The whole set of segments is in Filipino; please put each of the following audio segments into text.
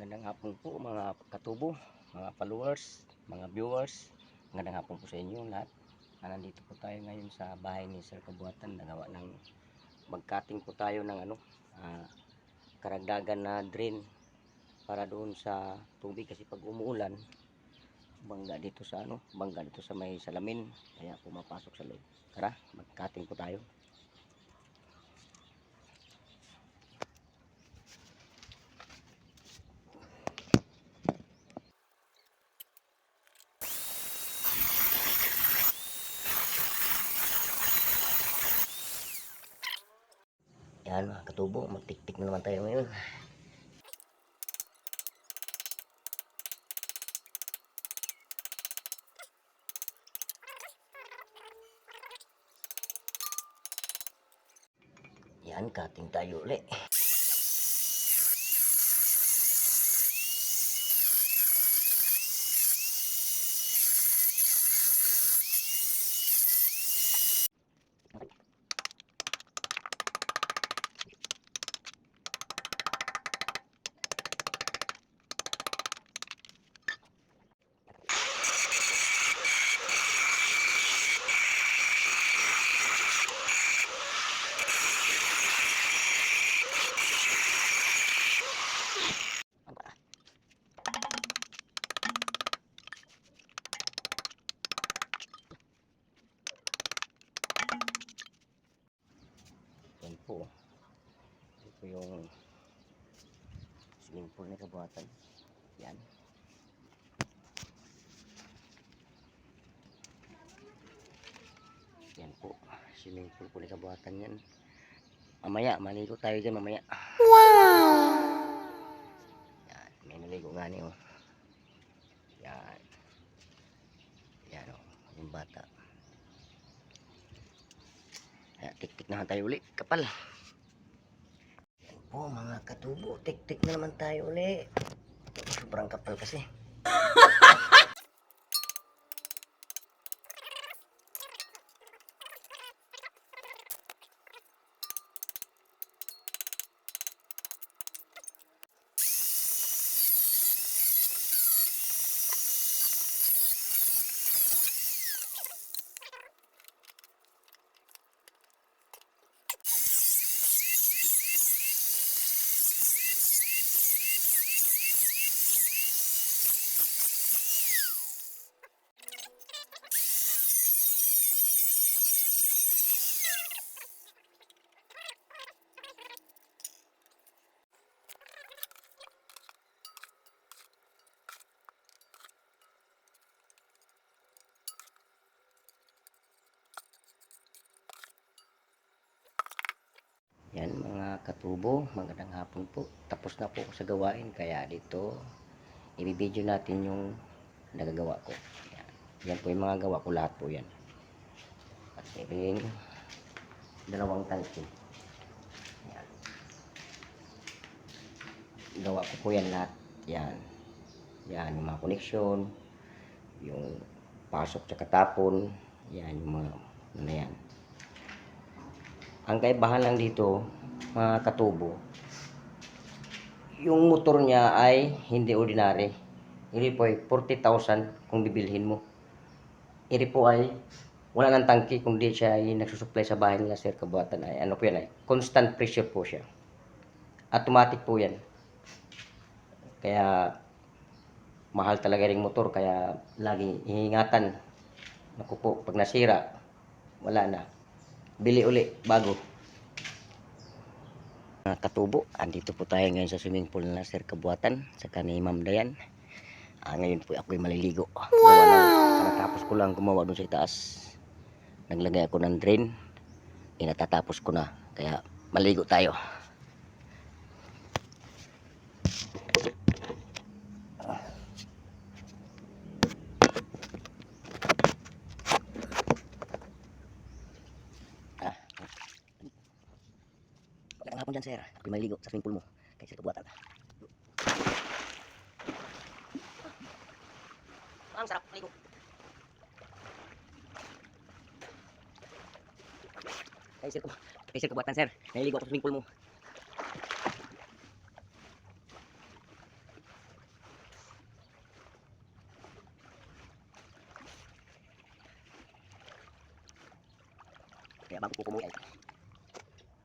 Magandang hapon po mga katubo, mga followers, mga viewers. Magandang hapon po sa inyo lahat. Nandito po tayo ngayon sa bahay ni Sir Kabuhatan. Nagawa ng magcutting po tayo ng karagdagan na drain para doon sa tubig kasi pag umuulan, bangga dito sa may salamin, kaya pumapasok sa loob. Tara, magcutting po tayo. Yan mga katubo, magtiktik na naman tayo ngayon. Yan, cutting tayo ulit. Yan po. Ito po yung swimming pool na Kabuhatan. Yan. Yan po. Swimming pool po na Kabuhatan yan. Mamaya, maligo tayo dyan mamaya. Wow! Yan. May naligo nga niyo. Yan. Yan o. Yung bata. Kaya tik-tik na tayo uli. Kapal. Yan po mga katubo. Tik-tik na naman tayo uli. Sobrang kapal kasi. Yan mga katubo, magandang hapon po. Tapos na po ako sa gawain, kaya dito i-video natin yung nagagawa ko. Yan, yan po yung mga gawa ko, lahat po yan. At ring dalawang tangke. Yan. Gawa ko po yan lahat. Yan. Yan yung mga koneksyon, yung pasok sa katapon. Yan yung mga ano yan. Ang kaibahan lang dito, mga katubo, yung motor niya ay hindi ordinary. Iri po ay 40,000 kung bibilhin mo. Iri po ay wala ng tangke, kundi siya ay nagsusupply sa bahay nila Sir Kabuhatan. Ay, ano po yan ay constant pressure po siya. Automatic po yan. Kaya mahal talaga ring motor, kaya lagi iingatan. Naku po, pag nasira, wala na. Bili uli, bago. Mga katubo, andito po tayo ngayon sa swimming pool na Sir Kabuhatan, sa ni Ma'am Dayan. Ngayon po ako'y maliligo. Wow! Natapos ko lang gumawa doon sa itaas. Naglagay ako ng drain. Natatapos ko na. Kaya maligo tayo. Magandang hapon dyan, sir. Ako'y maliligo sa swimming pool mo kay Sir Kabuhatan. Ang sarap maligo. Kay Sir Kabuhatan, sir. Naliligo ako sa swimming pool mo. Kaya bago po umuwi ay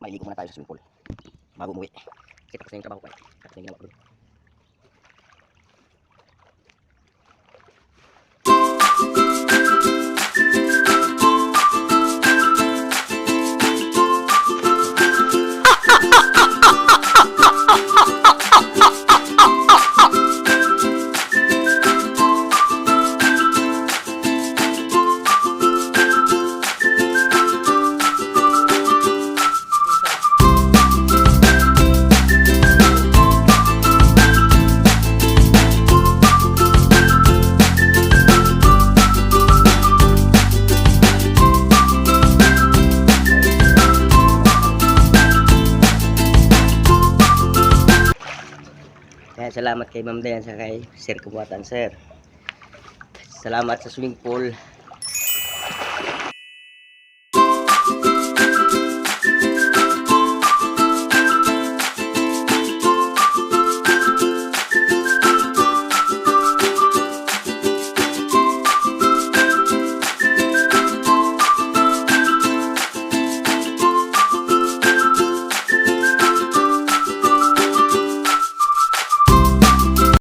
maliligo muna tayo sa swimming pool. Bago umuwi. Kasi tapos na yung trabaho ko ay. Tapos na yung ginawa ko. Kaya salamat kay Ma'am Dayan sa kay Sir Kubuatan, sir. Salamat sa swimming pool.